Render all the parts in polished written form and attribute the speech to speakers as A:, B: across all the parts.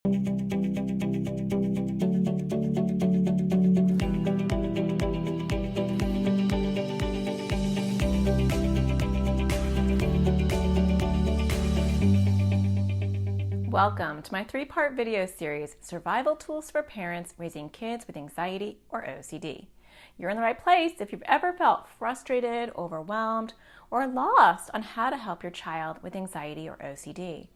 A: Welcome to my 3-part video series, Survival Tools for Parents Raising Kids with Anxiety or OCD. You're in the right place if you've ever felt frustrated, overwhelmed, or lost on how to help your child with anxiety or OCD.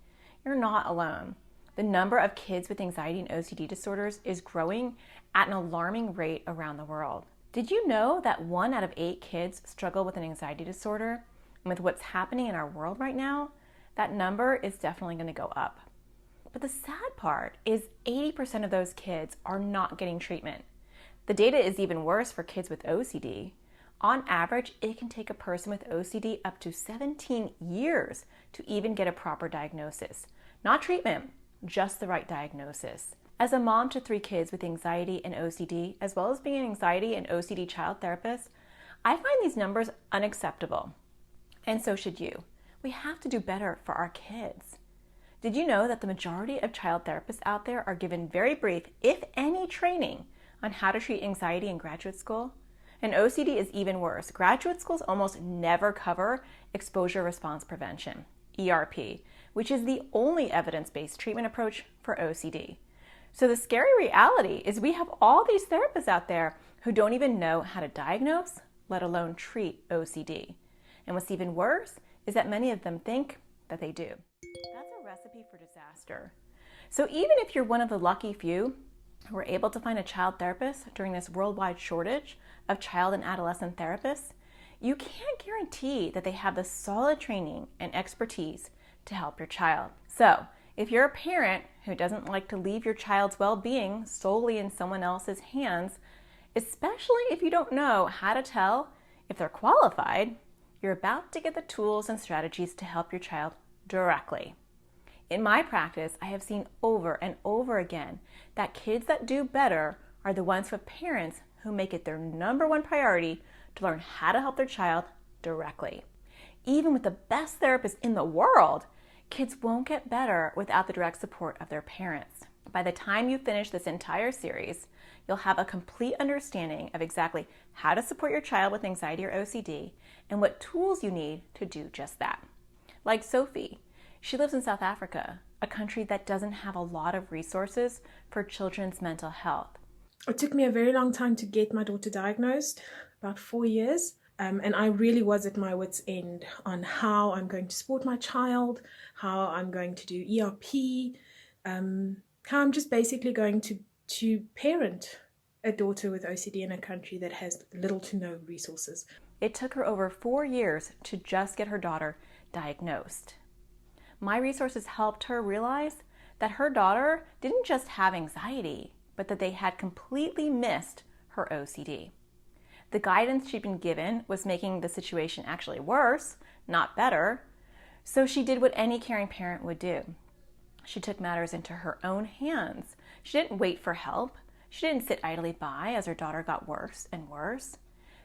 A: You're not alone. The number of kids with anxiety and OCD disorders is growing at an alarming rate around the world. Did you know that 1 out of 8 kids struggle with an anxiety disorder? And with what's happening in our world right now, that number is definitely going to go up. But the sad part is 80% of those kids are not getting treatment. The data is even worse for kids with OCD. On average, it can take a person with OCD up to 17 years to even get a proper diagnosis. Not treatment, just the right diagnosis. As a mom to 3 kids with anxiety and OCD, as well as being an anxiety and OCD child therapist, I find these numbers unacceptable. And so should you. We have to do better for our kids. Did you know that the majority of child therapists out there are given very brief, if any, training on how to treat anxiety in graduate school? And OCD is even worse. Graduate schools almost never cover exposure response prevention, ERP, which is the only evidence-based treatment approach for OCD. So the scary reality is we have all these therapists out there who don't even know how to diagnose, let alone treat OCD. And what's even worse is that many of them think that they do. That's a recipe for disaster. So even if you're one of the lucky few who are able to find a child therapist during this worldwide shortage of child and adolescent therapists, you can't guarantee that they have the solid training and expertise to help your child. So if you're a parent who doesn't like to leave your child's well-being solely in someone else's hands, especially if you don't know how to tell if they're qualified, you're about to get the tools and strategies to help your child directly. In my practice, I have seen over and over again that kids that do better are the ones with parents who make it their number 1 priority to learn how to help their child directly. Even with the best therapists in the world, kids won't get better without the direct support of their parents. By the time you finish this entire series, you'll have a complete understanding of exactly how to support your child with anxiety or OCD and what tools you need to do just that. Like Sophie, she lives in South Africa, a country that doesn't have a lot of resources for children's mental health.
B: It took me a very long time to get my daughter diagnosed, about 4 years. And I really was at my wit's end on how I'm going to support my child, how I'm going to do ERP, how I'm just basically going to parent a daughter with OCD in a country that has little to no resources.
A: It took her over 4 years to just get her daughter diagnosed. My resources helped her realize that her daughter didn't just have anxiety, but that they had completely missed her OCD. The guidance she'd been given was making the situation actually worse, not better, so she did what any caring parent would do. She took matters into her own hands. She didn't wait for help. She didn't sit idly by as her daughter got worse and worse.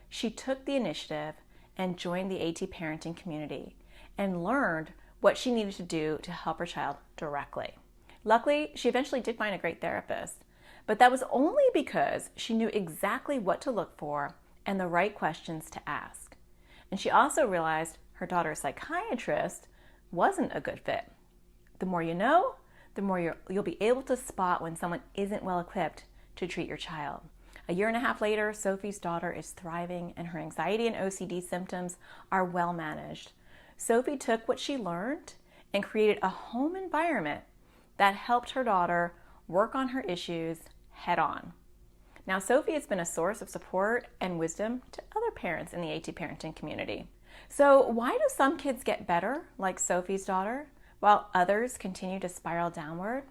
A: She took the initiative and joined the AT parenting community and learned what she needed to do to help her child directly. Luckily, she eventually did find a great therapist, but that was only because she knew exactly what to look for and the right questions to ask. And she also realized her daughter's psychiatrist wasn't a good fit. The more you know, the more you'll be able to spot when someone isn't well equipped to treat your child. A year and a half later, Sophie's daughter is thriving and her anxiety and OCD symptoms are well managed. Sophie took what she learned and created a home environment that helped her daughter work on her issues head on. Now, Sophie has been a source of support and wisdom to other parents in the AT parenting community. So why do some kids get better, like Sophie's daughter, while others continue to spiral downward?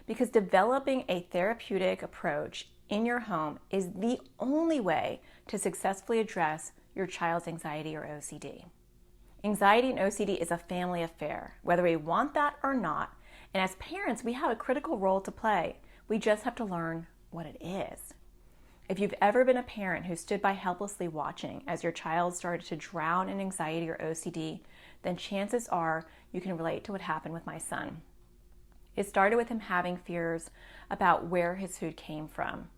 A: Because developing a therapeutic approach in your home is the only way to successfully address your child's anxiety or OCD. Anxiety and OCD is a family affair, whether we want that or not. And as parents, we have a critical role to play. We just have to learn what it is. If you've ever been a parent who stood by helplessly watching as your child started to drown in anxiety or OCD, then chances are you can relate to what happened with my son. It started with him having fears about where his food came from.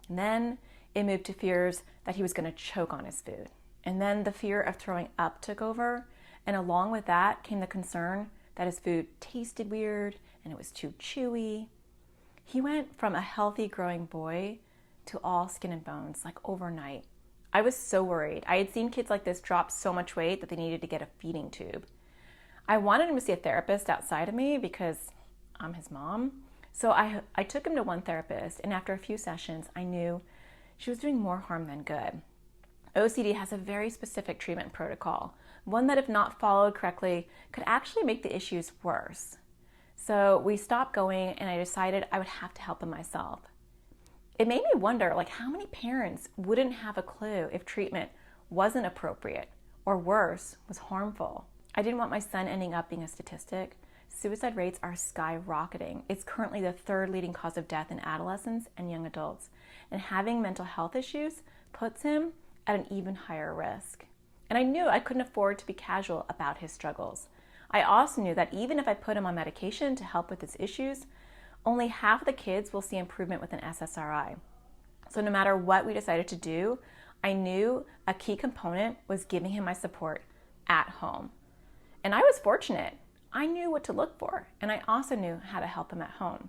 A: And then it moved to fears that he was going to choke on his food. And then the fear of throwing up took over. And along with that came the concern that his food tasted weird and it was too chewy. He went from a healthy growing boy to all skin and bones, like overnight. I was so worried. I had seen kids like this drop so much weight that they needed to get a feeding tube. I wanted him to see a therapist outside of me because I'm his mom. So I took him to one therapist, and after a few sessions, I knew she was doing more harm than good. OCD has a very specific treatment protocol, one that if not followed correctly could actually make the issues worse. So we stopped going, and I decided I would have to help him myself. It made me wonder, how many parents wouldn't have a clue if treatment wasn't appropriate or worse, was harmful. I didn't want my son ending up being a statistic. Suicide rates are skyrocketing. It's currently the third leading cause of death in adolescents and young adults. And having mental health issues puts him at an even higher risk. And I knew I couldn't afford to be casual about his struggles. I also knew that even if I put him on medication to help with his issues, only half of the kids will see improvement with an SSRI. So no matter what we decided to do, I knew a key component was giving him my support at home. And I was fortunate. I knew what to look for, and I also knew how to help him at home.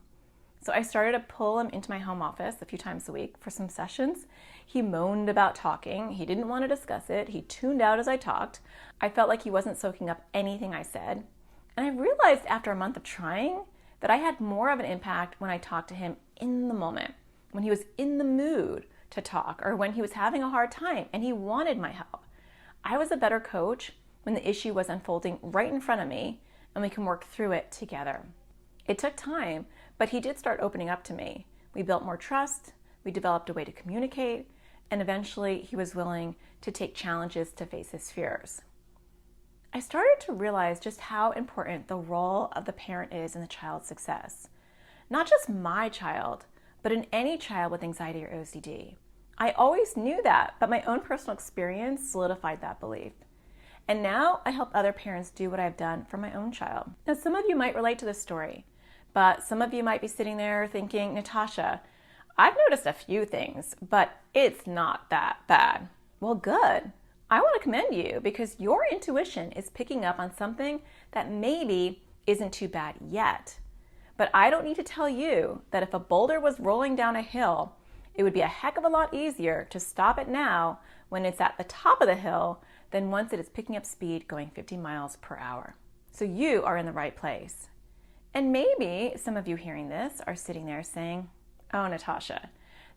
A: So I started to pull him into my home office a few times a week for some sessions. He moaned about talking. He didn't want to discuss it. He tuned out as I talked. I felt like he wasn't soaking up anything I said. And I realized after a month of trying that I had more of an impact when I talked to him in the moment, when he was in the mood to talk, or when he was having a hard time and he wanted my help. I was a better coach when the issue was unfolding right in front of me and we can work through it together. It took time, but he did start opening up to me. We built more trust, we developed a way to communicate, and eventually he was willing to take challenges to face his fears. I started to realize just how important the role of the parent is in the child's success. Not just my child, but in any child with anxiety or OCD. I always knew that, but my own personal experience solidified that belief. And now I help other parents do what I've done for my own child. Now, some of you might relate to this story, but some of you might be sitting there thinking, Natasha, I've noticed a few things, but it's not that bad. Well, good. I want to commend you because your intuition is picking up on something that maybe isn't too bad yet. But I don't need to tell you that if a boulder was rolling down a hill, it would be a heck of a lot easier to stop it now when it's at the top of the hill than once it is picking up speed going 50 miles per hour. So you are in the right place. And maybe some of you hearing this are sitting there saying, oh, Natasha,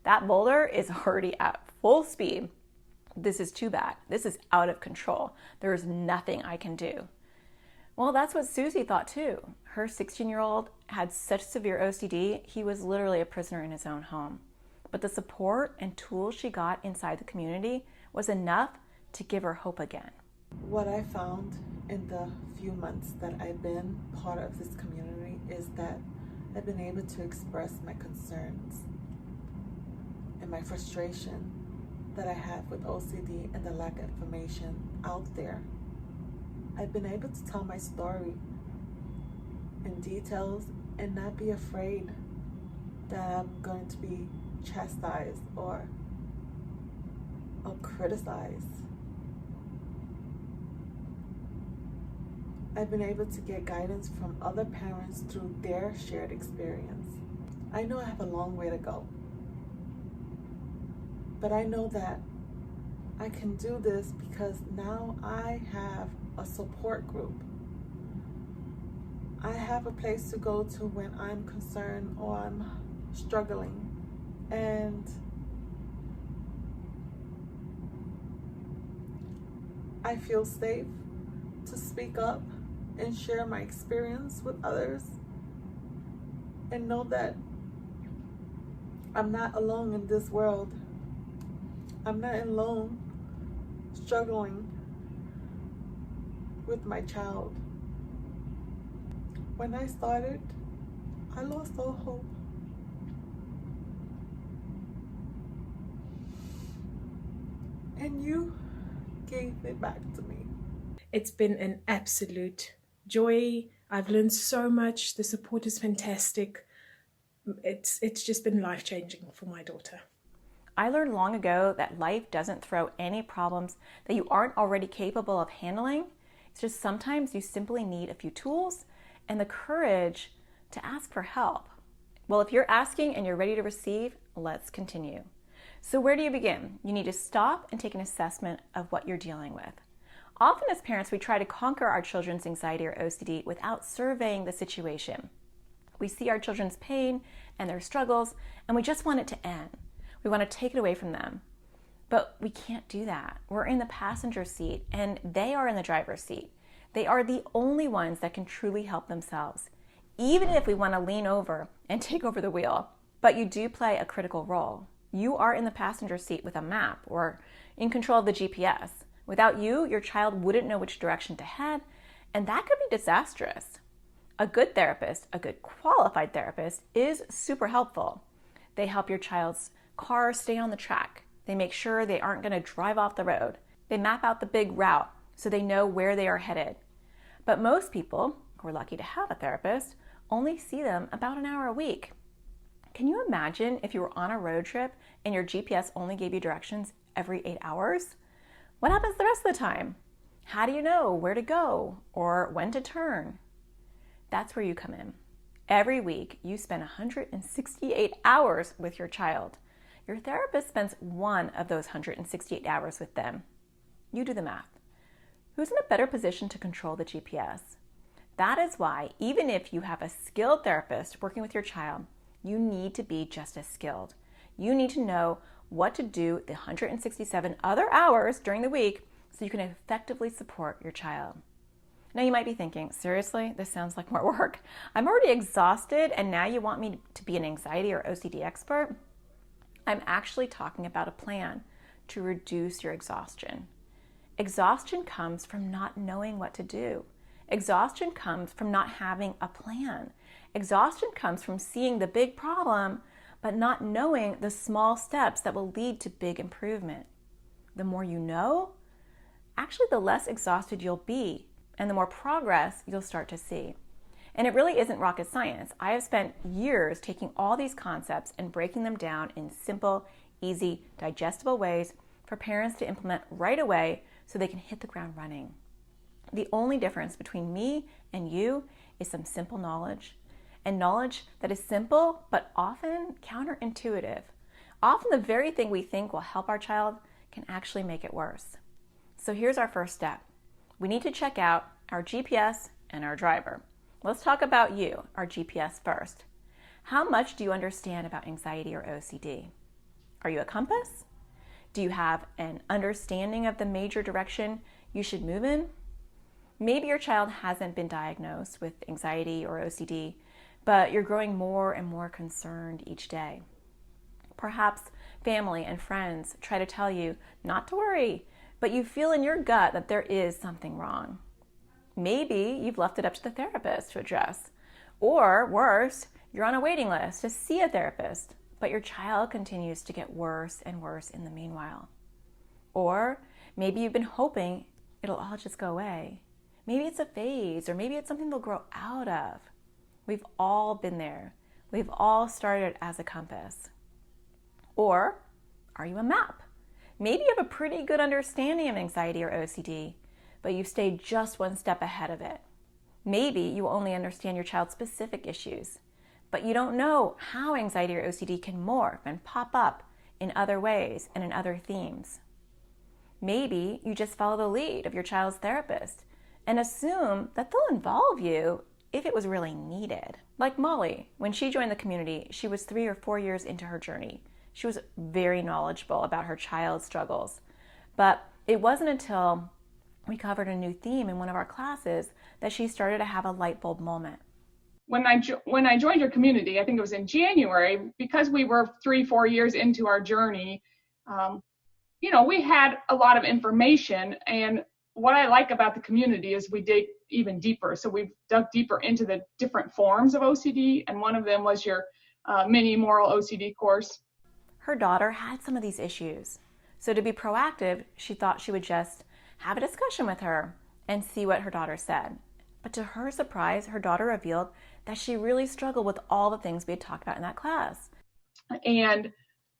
A: that boulder is already at full speed. This is too bad. This is out of control. There is nothing I can do. Well, that's what Susie thought too. Her 16-year-old had such severe OCD, he was literally a prisoner in his own home. But the support and tools she got inside the community was enough to give her hope again.
C: What I found in the few months that I've been part of this community is that I've been able to express my concerns and my frustration that I have with OCD and the lack of information out there. I've been able to tell my story in details and not be afraid that I'm going to be chastised or criticized. I've been able to get guidance from other parents through their shared experience. I know I have a long way to go, but I know that I can do this because now I have a support group. I have a place to go to when I'm concerned or I'm struggling, and I feel safe to speak up and share my experience with others and know that I'm not alone in this world. I'm not alone struggling with my child. When I started, I lost all hope. And you gave it back to me.
B: It's been an absolute joy, I've learned so much. The support is fantastic. It's just been life-changing for my daughter.
A: I learned long ago that life doesn't throw any problems that you aren't already capable of handling. It's just sometimes you simply need a few tools and the courage to ask for help. Well, if you're asking and you're ready to receive, let's continue. So where do you begin? You need to stop and take an assessment of what you're dealing with. Often as parents, we try to conquer our children's anxiety or OCD without surveying the situation. We see our children's pain and their struggles, and we just want it to end. We want to take it away from them. But we can't do that. We're in the passenger seat, and they are in the driver's seat. They are the only ones that can truly help themselves, even if we want to lean over and take over the wheel. But you do play a critical role. You are in the passenger seat with a map or in control of the GPS. Without you, your child wouldn't know which direction to head, and that could be disastrous. A good therapist, a good qualified therapist, is super helpful. They help your child's car stay on the track. They make sure they aren't going to drive off the road. They map out the big route so they know where they are headed. But most people, who are lucky to have a therapist, only see them about an hour a week. Can you imagine if you were on a road trip and your GPS only gave you directions every 8 hours? What happens the rest of the time? How do you know where to go or when to turn? That's where you come in. Every week, you spend 168 hours with your child. Your therapist spends one of those 168 hours with them. You do the math. Who's in a better position to control the GPS? That is why, even if you have a skilled therapist working with your child, you need to be just as skilled. You need to know what to do the 167 other hours during the week so you can effectively support your child. Now you might be thinking, seriously, this sounds like more work. I'm already exhausted and now you want me to be an anxiety or OCD expert? I'm actually talking about a plan to reduce your exhaustion. Exhaustion comes from not knowing what to do. Exhaustion comes from not having a plan. Exhaustion comes from seeing the big problem but not knowing the small steps that will lead to big improvement. The more you know, actually the less exhausted you'll be and the more progress you'll start to see. And it really isn't rocket science. I have spent years taking all these concepts and breaking them down in simple, easy, digestible ways for parents to implement right away so they can hit the ground running. The only difference between me and you is some simple knowledge, and knowledge that is simple but often counterintuitive. Often the very thing we think will help our child can actually make it worse. So here's our first step. We need to check out our GPS and our driver. Let's talk about you, our GPS first. How much do you understand about anxiety or OCD? Are you a compass? Do you have an understanding of the major direction you should move in? Maybe your child hasn't been diagnosed with anxiety or OCD, but you're growing more and more concerned each day. Perhaps family and friends try to tell you not to worry, but you feel in your gut that there is something wrong. Maybe you've left it up to the therapist to address. Or worse, you're on a waiting list to see a therapist, but your child continues to get worse and worse in the meanwhile. Or maybe you've been hoping it'll all just go away. Maybe it's a phase, or maybe it's something they'll grow out of. We've all been there. We've all started as a compass. Or are you a map? Maybe you have a pretty good understanding of anxiety or OCD, but you've stayed just one step ahead of it. Maybe you only understand your child's specific issues, but you don't know how anxiety or OCD can morph and pop up in other ways and in other themes. Maybe you just follow the lead of your child's therapist and assume that they'll involve you if it was really needed. Like Molly, when she joined the community, she was 3 or 4 years into her journey. She was very knowledgeable about her child's struggles, but it wasn't until we covered a new theme in one of our classes that she started to have a light bulb moment.
D: When I joined your community, I think it was in January, because we were 3-4 years into our journey, we had a lot of information, and what I like about the community is we dig even deeper. So we've dug deeper into the different forms of OCD, and one of them was your mini moral OCD course.
A: Her daughter had some of these issues. So to be proactive, she thought she would just have a discussion with her and see what her daughter said. But to her surprise, her daughter revealed that she really struggled with all the things we had talked about in that class.
D: And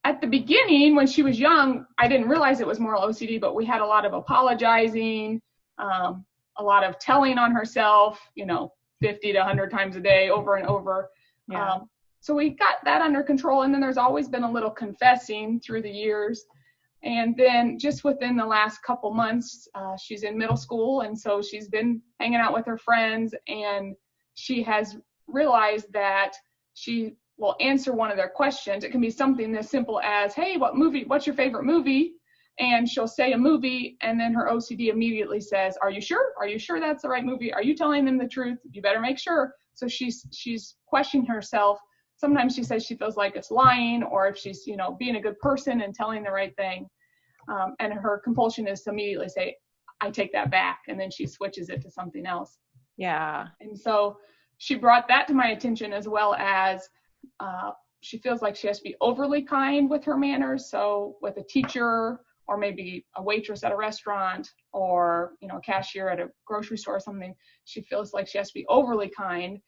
D: at the beginning, when she was young, I didn't realize it was moral OCD, but we had a lot of apologizing, a lot of telling on herself, 50 to 100 times a day, over and over.
A: Yeah.
D: So we got that under control. And then there's always been a little confessing through the years. And then just within the last couple months, she's in middle school. And so she's been hanging out with her friends, and she has realized that she will answer one of their questions. It can be something as simple as, hey, what's your favorite movie? And she'll say a movie, and then her OCD immediately says, are you sure? Are you sure that's the right movie? Are you telling them the truth? You better make sure. So she's questioning herself. Sometimes she says she feels like it's lying, or if she's, being a good person and telling the right thing. And her compulsion is to immediately say, I take that back. And then she switches it to something else.
A: Yeah.
D: And so she brought that to my attention, as well as she feels like she has to be overly kind with her manners. So with a teacher, or maybe a waitress at a restaurant, or, a cashier at a grocery store or something, she feels like she has to be overly kind.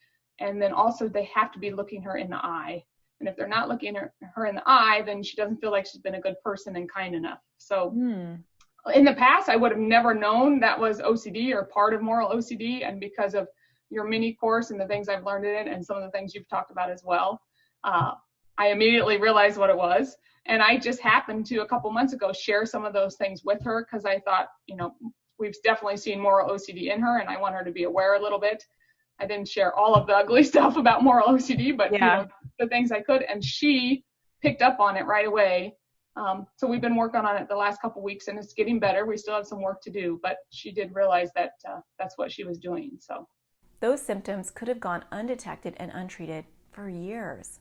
D: And then also they have to be looking her in the eye. And if they're not looking her in the eye, then she doesn't feel like she's been a good person and kind enough. So in the past, I would have never known that was OCD or part of moral OCD. And because of your mini course and the things I've learned in it, and some of the things you've talked about as well, I immediately realized what it was. And I just happened to, a couple months ago, share some of those things with her, because I thought, we've definitely seen moral OCD in her, and I want her to be aware a little bit. I didn't share all of the ugly stuff about moral OCD, but the things I could, and she picked up on it right away. So we've been working on it the last couple weeks, and it's getting better. We still have some work to do, but she did realize that that's what she was doing. So
A: those symptoms could have gone undetected and untreated for years.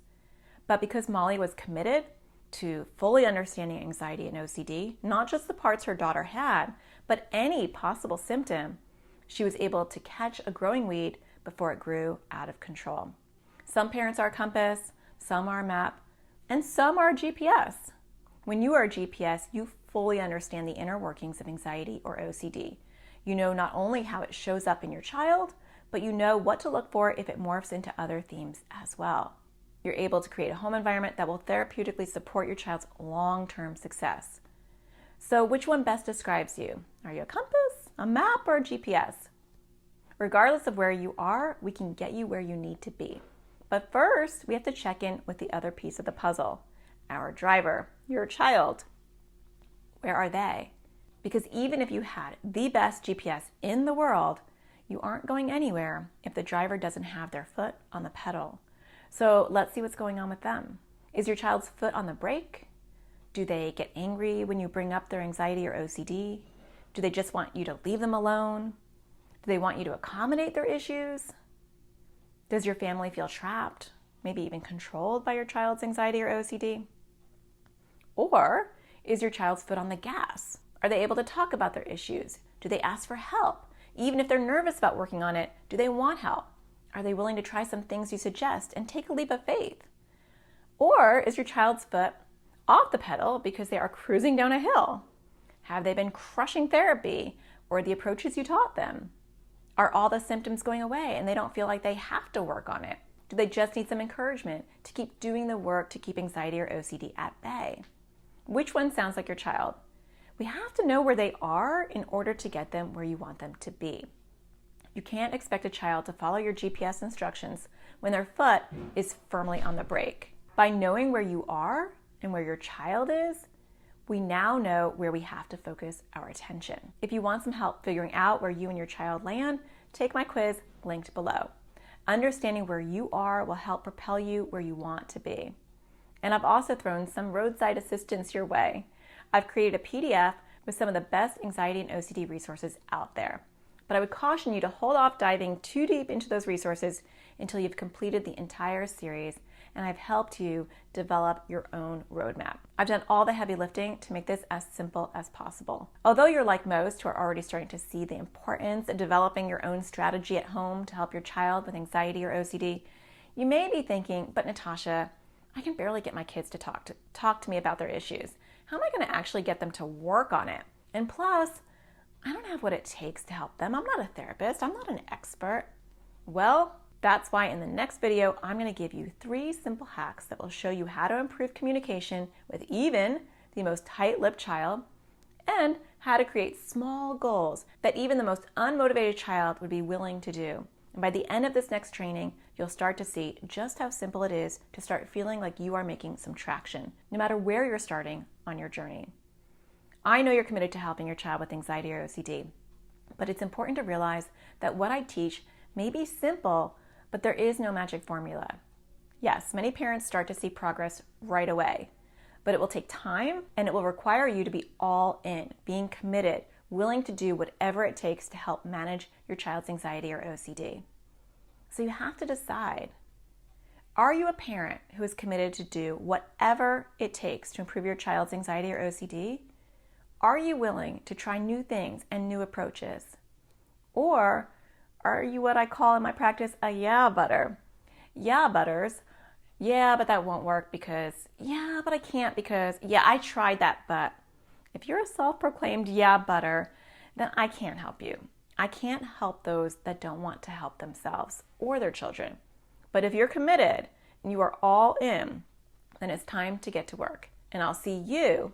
A: But because Molly was committed to fully understanding anxiety and OCD, not just the parts her daughter had, but any possible symptom, she was able to catch a growing weed before it grew out of control. Some parents are a compass, some are a map, and some are a GPS. When you are a GPS, you fully understand the inner workings of anxiety or OCD. You know not only how it shows up in your child, but you know what to look for if it morphs into other themes as well. You're able to create a home environment that will therapeutically support your child's long-term success. So which one best describes you? Are you a compass, a map, or a GPS? Regardless of where you are, we can get you where you need to be. But first, we have to check in with the other piece of the puzzle, our driver, your child. Where are they? Because even if you had the best GPS in the world, you aren't going anywhere if the driver doesn't have their foot on the pedal. So let's see what's going on with them. Is your child's foot on the brake? Do they get angry when you bring up their anxiety or OCD? Do they just want you to leave them alone? Do they want you to accommodate their issues? Does your family feel trapped, maybe even controlled by your child's anxiety or OCD? Or is your child's foot on the gas? Are they able to talk about their issues? Do they ask for help? Even if they're nervous about working on it, do they want help? Are they willing to try some things you suggest and take a leap of faith? Or is your child's foot off the pedal because they are cruising down a hill? Have they been crushing therapy or the approaches you taught them? Are all the symptoms going away and they don't feel like they have to work on it? Do they just need some encouragement to keep doing the work to keep anxiety or OCD at bay? Which one sounds like your child? We have to know where they are in order to get them where you want them to be. You can't expect a child to follow your GPS instructions when their foot is firmly on the brake. By knowing where you are and where your child is, we now know where we have to focus our attention. If you want some help figuring out where you and your child land, take my quiz linked below. Understanding where you are will help propel you where you want to be. And I've also thrown some roadside assistance your way. I've created a PDF with some of the best anxiety and OCD resources out there. But I would caution you to hold off diving too deep into those resources until you've completed the entire series and I've helped you develop your own roadmap. I've done all the heavy lifting to make this as simple as possible. Although you're like most who are already starting to see the importance of developing your own strategy at home to help your child with anxiety or OCD, you may be thinking, but Natasha, I can barely get my kids to talk to me about their issues. How am I going to actually get them to work on it? And plus, I don't have what it takes to help them. I'm not a therapist. I'm not an expert. Well, that's why in the next video, I'm going to give you 3 simple hacks that will show you how to improve communication with even the most tight-lipped child, and how to create small goals that even the most unmotivated child would be willing to do. And by the end of this next training, you'll start to see just how simple it is to start feeling like you are making some traction, no matter where you're starting on your journey. I know you're committed to helping your child with anxiety or OCD, but it's important to realize that what I teach may be simple, but there is no magic formula. Yes, many parents start to see progress right away, but it will take time and it will require you to be all in, being committed, willing to do whatever it takes to help manage your child's anxiety or OCD. So you have to decide, are you a parent who is committed to do whatever it takes to improve your child's anxiety or OCD? Are you willing to try new things and new approaches? Or are you what I call in my practice a yeah butter? Yeah butters. Yeah, but that won't work because, yeah, but I can't because, yeah, I tried that, but. If you're a self-proclaimed yeah butter, then I can't help you. I can't help those that don't want to help themselves or their children. But if you're committed and you are all in, then it's time to get to work. And I'll see you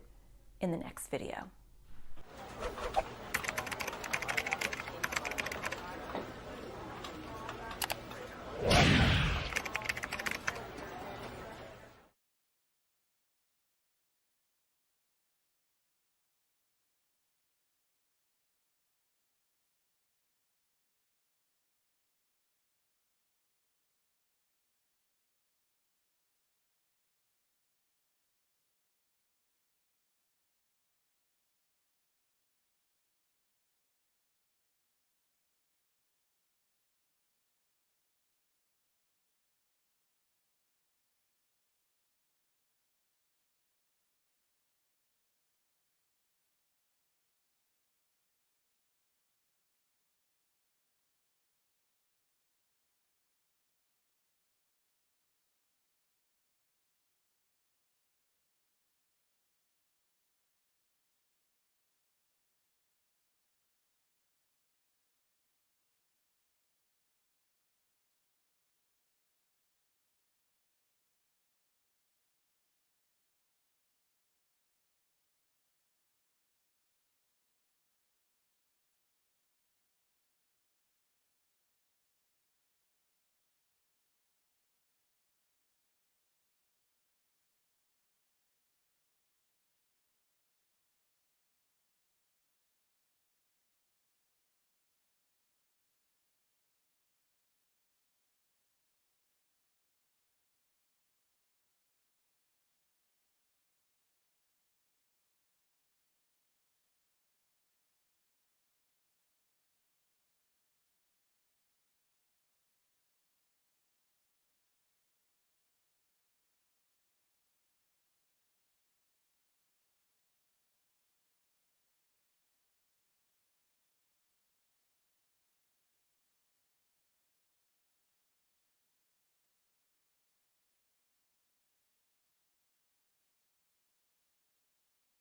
A: in the next video.